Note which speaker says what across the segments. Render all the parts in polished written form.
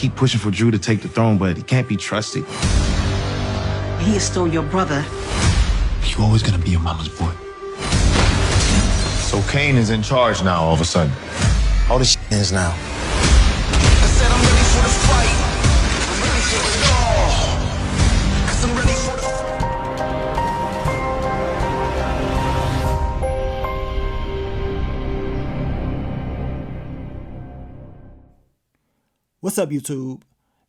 Speaker 1: keep pushing for Drew to take the throne, but he can't be trusted.
Speaker 2: He is still your brother.
Speaker 3: You always gonna be your mama's boy.
Speaker 4: So Kane is in charge now all of a sudden.
Speaker 3: All this shit ends now.
Speaker 5: I said I'm ready for the fight. I'm ready for it all. 'Cause I'm ready for the
Speaker 6: What's up, YouTube?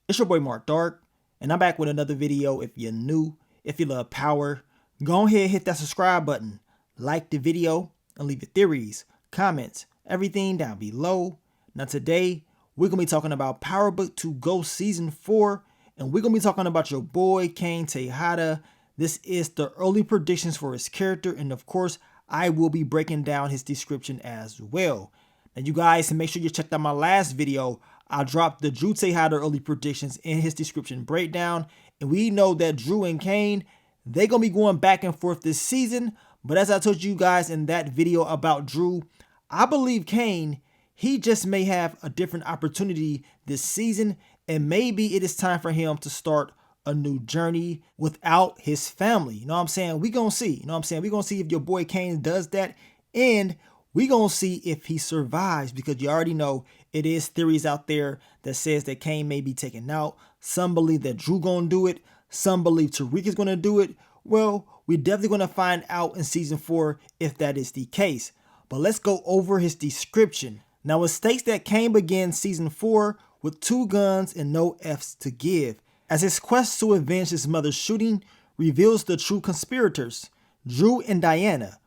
Speaker 6: It's your boy Mark Dark, and I'm back with another video. If you're new, if you love power, go ahead and hit that subscribe button, like the video, and leave your theories, comments, everything down below. Now today, we're going to be talking about Power Book 2 Ghost Season 4, and we're going to be talking about your boy Kane Tejada. This is the early predictions for his character, and of course, I will be breaking down his description as well. Now you guys, make sure you checked out my last video. I dropped the Drew Tejada early predictions in his description breakdown, and we know that Drew and Kane, they're going to be going back and forth this season. But as I told you guys in that video about Drew, I believe Kane, he just may have a different opportunity this season, and maybe it is time for him to start a new journey without his family. You know what I'm saying? We're going to see. You know what I'm saying? We're going to see if your boy Kane does that, and we're going to see if he survives, because you already know it is theories out there that says that Kane may be taken out. Some believe that Drew going to do it. Some believe Tariq is going to do it. Well, we're definitely going to find out in Season 4 if that is the case. But let's go over his description. Now, it states that Kane begins Season 4 with 2 guns and no F's to give, as his quest to avenge his mother's shooting reveals the true conspirators, Drew and Diana.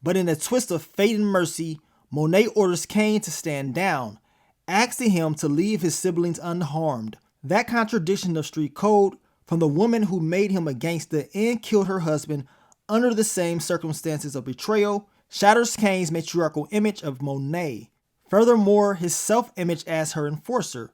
Speaker 6: But in a twist of fate and mercy, Monet orders Kane to stand down, asking him to leave his siblings unharmed. That contradiction of street code from the woman who made him a gangster and killed her husband under the same circumstances of betrayal shatters Kane's matriarchal image of Monet. Furthermore, his self-image as her enforcer.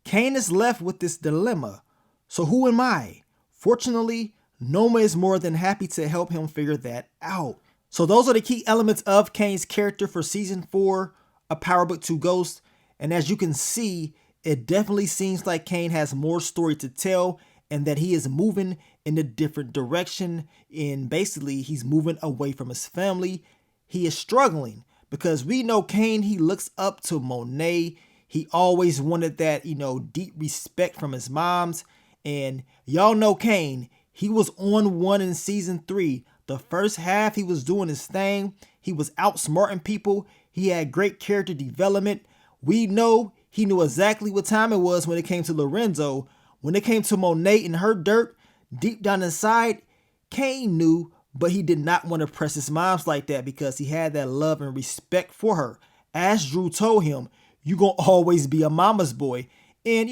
Speaker 6: Kane is left with this dilemma. So who am I? Fortunately, Noma is more than happy to help him figure that out. So those are the key elements of Kane's character for Season 4 of Power Book 2 Ghost. And as you can see, it definitely seems like Kane has more story to tell, and that he is moving in a different direction. And basically, he's moving away from his family. He is struggling because we know Kane, he looks up to Monet. He always wanted that, deep respect from his moms. And y'all know Kane, he was on one in Season 3. The first half, he was doing his thing. He was outsmarting people. He had great character development. We know he knew exactly what time it was when it came to Lorenzo. When it came to Monet and her dirt, deep down inside, Kane knew, but he did not want to press his moms like that because he had that love and respect for her. As Drew told him, you gonna always be a mama's boy. And,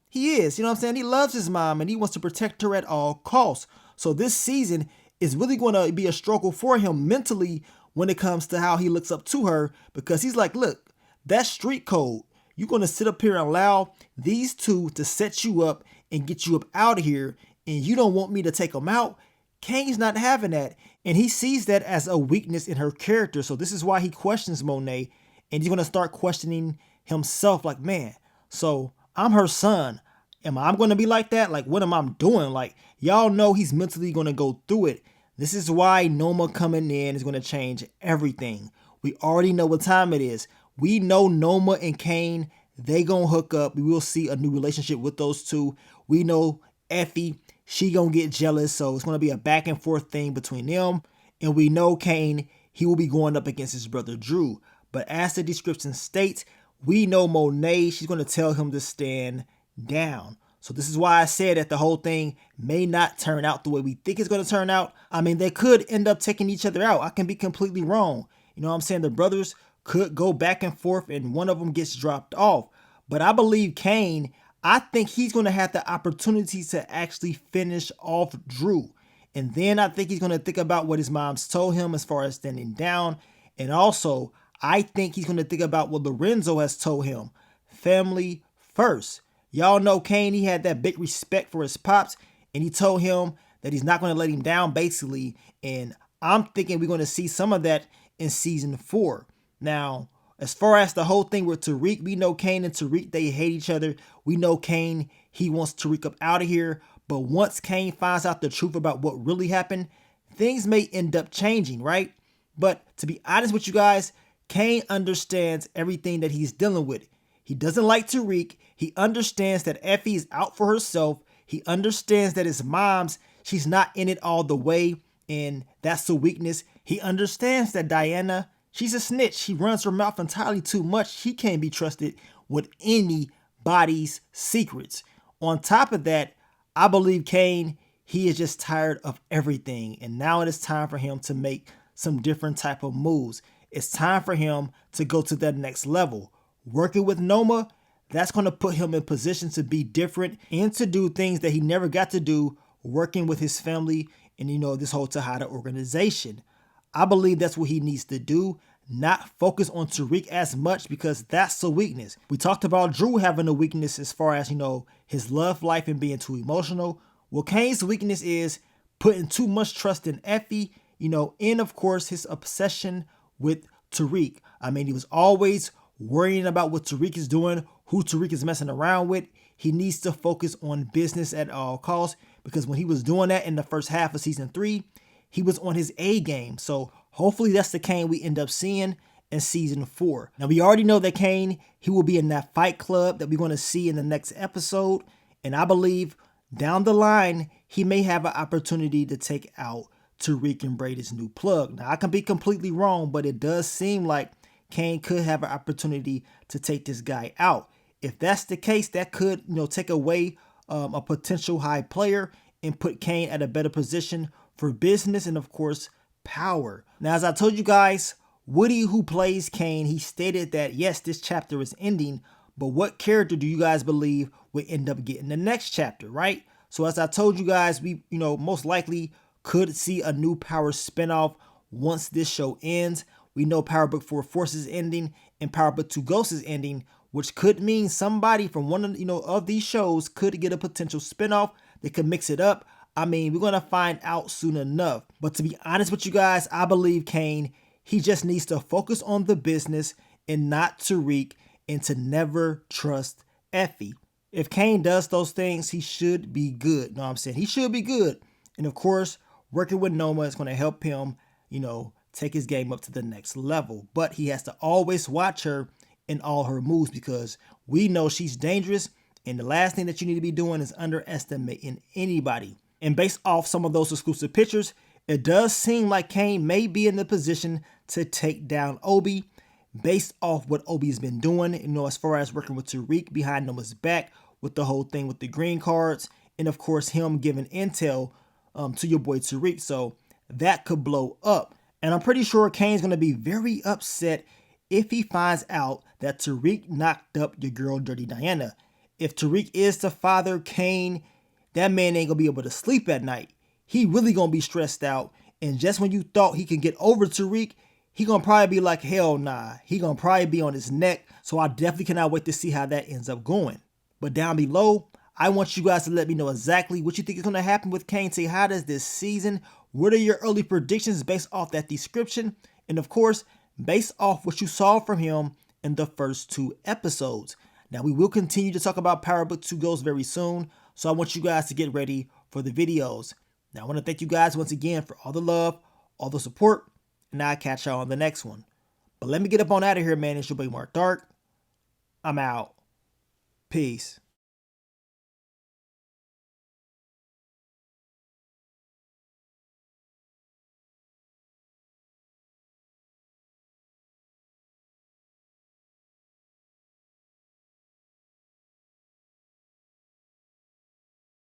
Speaker 6: he is. You know what I'm saying? He loves his mom and he wants to protect her at all costs. So this season is really going to be a struggle for him mentally when it comes to how he looks up to her, because he's like, look, that's street code. You're going to sit up here and allow these two to set you up and get you up out of here, and you don't want me to take them out? Kane's not having that, and he sees that as a weakness in her character. So this is why he questions Monet, and he's going to start questioning himself like, man, so I'm her son. Am I going to be like that? Like, what am I doing? Like, y'all know he's mentally going to go through it. This is why Noma coming in is going to change everything. We already know what time it is. We know Noma and Kane, they going to hook up. We will see a new relationship with those two. We know Effie, she going to get jealous. So it's going to be a back and forth thing between them. And we know Kane, he will be going up against his brother Drew. But as the description states, we know Monet, she's going to tell him to stand down. So this is why I said that the whole thing may not turn out the way we think it's going to turn out. I mean, they could end up taking each other out. I can be completely wrong. You know what I'm saying? The brothers could go back and forth and one of them gets dropped off. But I believe Kane, I think he's going to have the opportunity to actually finish off Drew. And then I think he's going to think about what his mom's told him as far as standing down. And also, I think he's going to think about what Lorenzo has told him. Family first. Y'all know Kane, he had that big respect for his pops, and he told him that he's not going to let him down, basically. And I'm thinking we're going to see some of that in Season 4. Now, As far as the whole thing with Tariq, we know Kane and Tariq, they hate each other. We know Kane, he wants Tariq up out of here. But once Kane finds out the truth about what really happened, things may end up changing, right? But to be honest with you guys, Kane understands everything that he's dealing with. He doesn't like Tariq. He understands that Effie is out for herself. He understands that his mom's, she's not in it all the way, and that's the weakness. He understands that Diana, she's a snitch. She runs her mouth entirely too much. She can't be trusted with anybody's secrets. On top of that, I believe Kane, he is just tired of everything. And now it is time for him to make some different type of moves. It's time for him to go to that next level. Working with Noma, that's going to put him in position to be different and to do things that he never got to do working with his family and, this whole Tejada organization. I believe that's what he needs to do, not focus on Tariq as much because that's the weakness. We talked about Drew having a weakness as far as, his love life and being too emotional. Well, Kane's weakness is putting too much trust in Effie, and of course his obsession with Tariq. I mean, he was always worrying about what Tariq is doing, who Tariq is messing around with. He needs to focus on business at all costs because when he was doing that in the first half of season 3, he was on his A game. So hopefully that's the Kane we end up seeing in season 4. Now we already know that Kane, he will be in that fight club that we're going to see in the next episode. And I believe down the line, he may have an opportunity to take out Tariq and Brady's new plug. Now I can be completely wrong, but it does seem like Kane could have an opportunity to take this guy out. If that's the case, that could, take away a potential high player and put Kane at a better position for business and, of course, power. Now, as I told you guys, Woody, who plays Kane, he stated that, yes, this chapter is ending, but what character do you guys believe will end up getting the next chapter, right? So as I told you guys, we, most likely could see a new Power spinoff once this show ends. We know Power Book 4 Force is ending and Power Book 2 Ghost is ending, which could mean somebody from one of, of these shows could get a potential spinoff. They could mix it up. I mean, we're going to find out soon enough. But to be honest with you guys, I believe Kane, he just needs to focus on the business and not Tariq and to never trust Effie. If Kane does those things, he should be good. Know what I'm saying? He should be good. And of course, working with Noma is going to help him, take his game up to the next level. But he has to always watch her in all her moves because we know she's dangerous. And the last thing that you need to be doing is underestimating anybody. And based off some of those exclusive pictures, it does seem like Kane may be in the position to take down Obi based off what Obi's been doing, as far as working with Tariq behind Noma's back with the whole thing with the green cards. And of course, him giving intel to your boy Tariq. So that could blow up. And I'm pretty sure Kane's going to be very upset if he finds out that Tariq knocked up your girl Dirty Diana. If Tariq is the father, Kane, that man ain't going to be able to sleep at night. He really going to be stressed out. And just when you thought he can get over Tariq, he going to probably be like, hell nah. He going to probably be on his neck. So I definitely cannot wait to see how that ends up going. But down below, I want you guys to let me know exactly what you think is going to happen with Kane Tejadas this season. What are your early predictions based off that description? And of course, based off what you saw from him in the first 2 episodes. Now, we will continue to talk about Power Book 2 Ghost very soon. So I want you guys to get ready for the videos. Now, I want to thank you guys once again for all the love, all the support, and I'll catch y'all on the next one. But let me get up on out of here, man. It's your boy Mark Dark. I'm out. Peace.